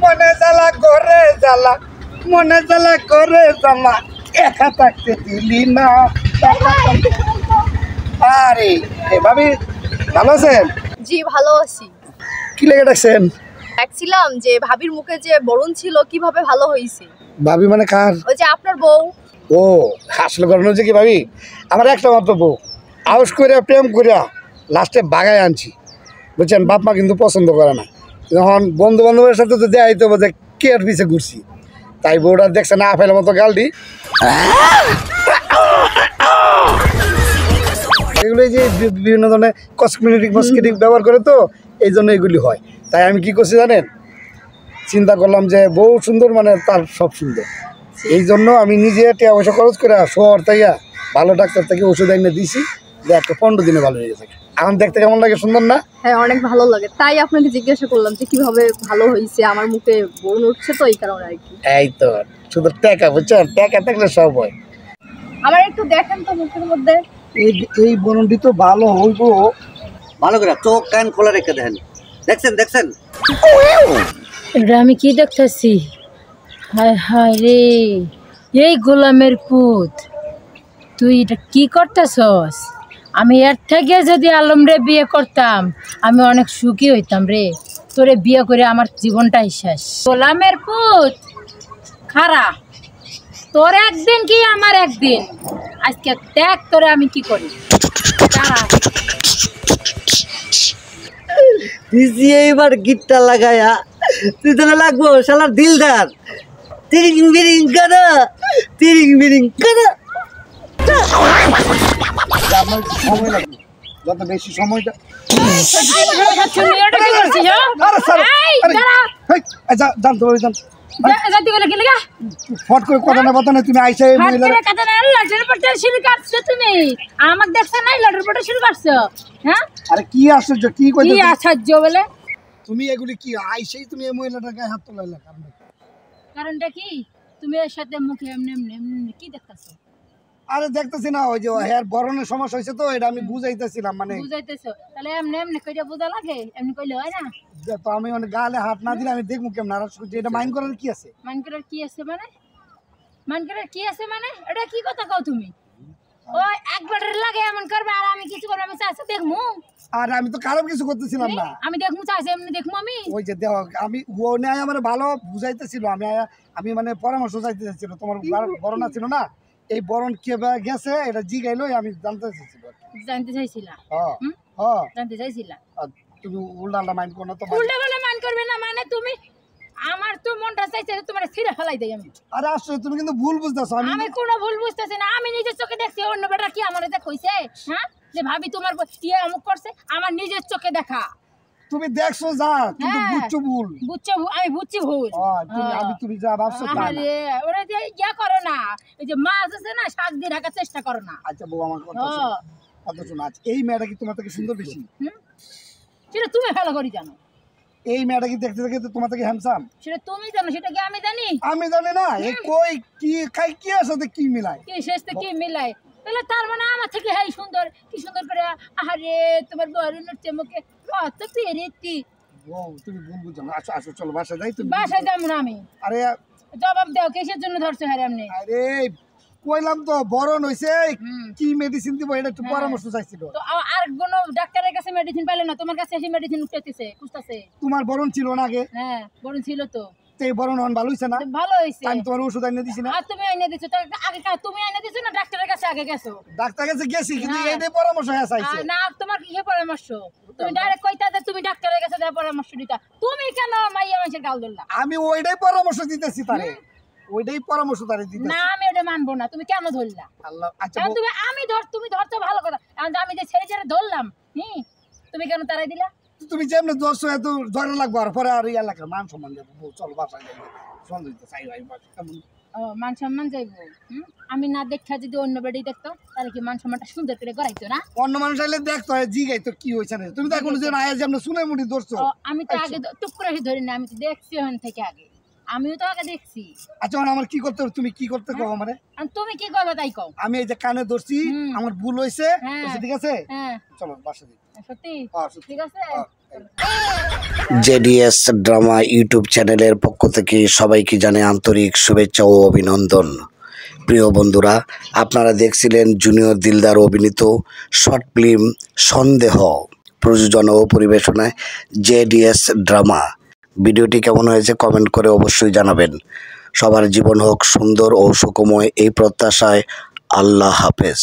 মনে জ্বালা করে জ্বালা মনে জ্বালা করে জ্বালা একা থাকতে দিলি না। আরে ভাবি ভালো আছেন? জি ভালো আছি। কি লেগে ডাকছেন? দেখছিলাম যে ভাবির মুখে যে বরণ ছিল কিভাবে ভালো হয়েছে। ভাবি মানে কার? ওই যে আপনার বউ। ও আসলে ঘটনা হচ্ছে কি ভাবি, আমার একটা মাত্র বউ, আউস করে প্রেম করে লাস্টে বাগায় আনছি বুঝছেন। বাপ মা কিন্তু পছন্দ করে না, যখন বন্ধু বান্ধবের সাথে তো দেখাই তো বোঝে কে আর পিছিয়ে ঘুরছি, তাই বউটা দেখছে না ফেলার মতো গালটি। এগুলো যে বিভিন্ন ধরনের কসমেটিক ব্যবহার করে তো এই জন্য এগুলি হয়। তাই আমি কি করছি জানেন, চিন্তা করলাম যে বউ সুন্দর মানে তার সব সুন্দর, এই জন্য আমি নিজে টাকা পয়সা খরচ করে শহর থেকে ভালো ডাক্তার থেকে ওষুধ এনে দিয়েছি যে একটা 15 দিনে ভালো হয়ে গেছে। এখন দেখতে কেমন লাগে, সুন্দর না? হ্যাঁ অনেক ভালো লাগে, তাই আপনাকে জিজ্ঞাসা করলাম যে কিভাবে ভালো হয়েছে। আমার মুখে বরণ উঠছে তো এই কারণে আর কি। এই তো শুধু টাকা, বুঝছেন, টাকা থাকলে সব হয়। আমার একটু দেখেন তো মুখের মধ্যে। এই বরণটি তো ভালো হইব, ভালো করে চোখ কান খোলা রেখে দেখেন। দেখছেন দেখছেন এটা আমি কি দেখতেছি? হায় হায় রে, এই গোলামের পুত, তুই এটা কি করতেছস? আমি এর থেকে যদি আলমরে বিয়ে করতাম আমি অনেক সুখী হইতাম রে। তোরে বিয়ে করে আমার জীবনটাই শেষ। গোলামের পুত খারা, তোর একদিন কি আমার একদিন, আজকে দেখ তোরে আমি কি করি। দাঁড়া। এইবার গিটটা লাগায়া তুই তো লাগবো শালার দিলদার। তিরিং বিরিং কাদা তিরিং বিরিং কাদা। সময় লাগবে, যত বেশি সময়টা জানতে পারি জান ফট করে কথা না কথা নেই। তুমি আইসা তুমি আমাকে দেখছো না লটার পটা শুরু করছো? হ্যাঁ আরে কি আশ্চর্য, কি আশ্চর্য বলে তুমি এগুলি কি আইসেই তুমি এই মহিলাটার গায়ে হাত তোলাইলা? কারণটা কি? তুমি এর সাথে মুখে এমনি এমনি এমনি কি দেখতেছো? আরে দেখতেছি না, ওই যে হেয়ার বরণের সমস্যা হয়েছে তো এটা আমি বুঝাইতেছিলাম। মানে বুঝাইতেছো তাহলে এমনি এমনি কইরা বোঝা লাগে? এমনি কইলে হয় না তো আমি মানে গালে হাত না দিলে আমি দেখবো কেমন? আর এটা মাইন্ড করার কি আছে? মাইন্ড করার কি আছে মানে? মাইন্ড করার কি আছে মানে? এটা কি কথা কও তুমি? ওই একবার লাগে এমন করবে আর আমি কিছু করব? আমি চাইছে দেখমু। আর আমি তো খারাপ কিছু করতেছিলাম না। আমি দেখমু চাইছে এমনি দেখমু আমি। ওই যে দেখো আমি ও নেয় আমার ভালো বুঝাইতেছিল, আমি মানে পরামর্শ চাইতে চাইছিল। তোমার বরণ ছিল না, এই বরণ কে গেছে এটা জিগাইলো, আমি জানতে চাইছিল। জানতে চাইছিলা? হ্যাঁ হ্যাঁ জানতে চাইছিলা। তুমি উল্টা মাইন্ড করো না তো। উল্টা বলে মান করবে না মানে? তুমি আমার তো মনটা চাইছে তোমার ছিঁড়ে ফেলাই দেই আমি। আরে আসলে তুমি কিন্তু ভুল বুঝতেছো। আমি কোনো ভুল বুঝতেছি না, আমি নিজের চোখে দেখছি। অন্য বেটা কি আমার এটা কইছে হ্যাঁ যে ভাবি তোমার ইয়ে অমুক করছে? আমার নিজের চোখে দেখা। তুমি দেখছো যা, কিন্তু বুঝছো ভুল। বুঝছো আমি বুঝছি ভুল। তুমি যা ভাবছো তা না। আরে ওরা যে ইয়া করে না, এই যে মাছ আছে না শাক দিয়ে রাখার চেষ্টা করো না। আচ্ছা বউ আমার কথা শোনো। আচ্ছা এই মেয়েটা কি তোমার থেকে সুন্দর বেশি? সেটা তুমি ভালো করে জানো। এই মেয়েটা কি দেখতে দেখতে তোমার থেকে হ্যান্ডসাম? সেটা তুমি জানো, সেটা কি আমি জানি? আমি জানি না। এই কই কি খাই কি আছে কি মিলাই? কি শেষতে কি মিলাই? তাহলে তার মানে আমার থেকে হাই সুন্দর, কি সুন্দর করে। আরে তোমার বড় নড়ছে মুখে কত পেরেছি। ও তুমি ভুল বুঝছো না। আচ্ছা আচ্ছা চলো বাসায় যাই। তুমি বাসায় যাবো না আমি। আরে জবাব দাও, কিসের জন্য ধরছো হারে এমনি? আরে কইলাম তো বরণ হইছে, কি মেডিসিন দিব এটা একটু পরামর্শ চাইছিল। তো আর কোন ডাক্তারের কাছে মেডিসিন পাইলে না? তোমার কাছে এসে মেডিসিন উঠতেছে খুঁজতেছে। তোমার বরণ ছিল না আগে? হ্যাঁ বরণ ছিল তো। এই বরণ হন ভালো হইছে না? ভালো হইছে। আমি তোমার ওষুধ এনে দিছি না? আর তুমি এনে দিছো তো আগে? তুমি এনে দিছো না ডাক্তারের কাছে আগে গেছো? ডাক্তার কাছে গেছি, কিন্তু এইটাই পরামর্শ হ্যাঁ চাইছে না। তোমার কি পরামর্শ? তুমি ডাইরেক্ট কইতা যে তুমি ডাক্তারের কাছে যা পরামর্শ দিতা। তুমি কেন মাইয়া মানুষের গাল ধরলা? আমি ওইটাই পরামর্শ দিতেছি তারে, ওইটাই পরামর্শ তারে দিতেছি। না আমি ওটা মানবো না। তুমি কেন ধরলা? আল্লাহ আচ্ছা তুমি ধরছো ভালো কথা, আমি যে ছেড়ে ছেড়ে ধরলাম তুমি কেন তারাই দিলা? তুমি যেমনি দর্শ এত ধরে লাগবো আর পরে আর এলাকার মান সম্মান দেবো। চলো বাসায় যাই, সন্ধ্যা চাই মান সম্মান যাইব। আমি না দেখা যদি অন্য বেড়ি দেখতো তাহলে কি মান সম্মানটা সুন্দর করে গড়াইতো না? অন্য মানুষ আইলে দেখতো জিগাই তো কি হয়েছে না। তুমি তো এখন যে আয়া যেমন শুনে মুড়ি ধরছো। আমি তো আগে টুক করে ধরি না, আমি তো দেখছি ওখান থেকে আগে। আমিও তো আগে দেখছি। আচ্ছা আমার কি করতে হবে? তুমি কি করতে কও আমারে? তুমি কি করবে তাই কও। আমি এই যে কানে ধরছি, আমার ভুল হয়েছে, ঠিক আছে? হ্যাঁ চলো বাসা যাই। সত্যি? ঠিক আছে। জেডিএস ড্রামা ইউটিউব চ্যানেলের পক্ষ থেকে সবাইকে জানাই আন্তরিক শুভেচ্ছা ও অভিনন্দন। প্রিয় বন্ধুরা, আপনারা দেখছিলেন জুনিয়র দিলদার অভিনীত শর্ট ফিল্ম সন্দেহ, প্রযোজনা ও পরিবেশনায় জেডিএস ড্রামা। ভিডিওটি কেমন হয়েছে কমেন্ট করে অবশ্যই জানাবেন। সবার জীবন হোক সুন্দর ও সুখময় এই প্রত্যাশায় আল্লাহ হাফেজ।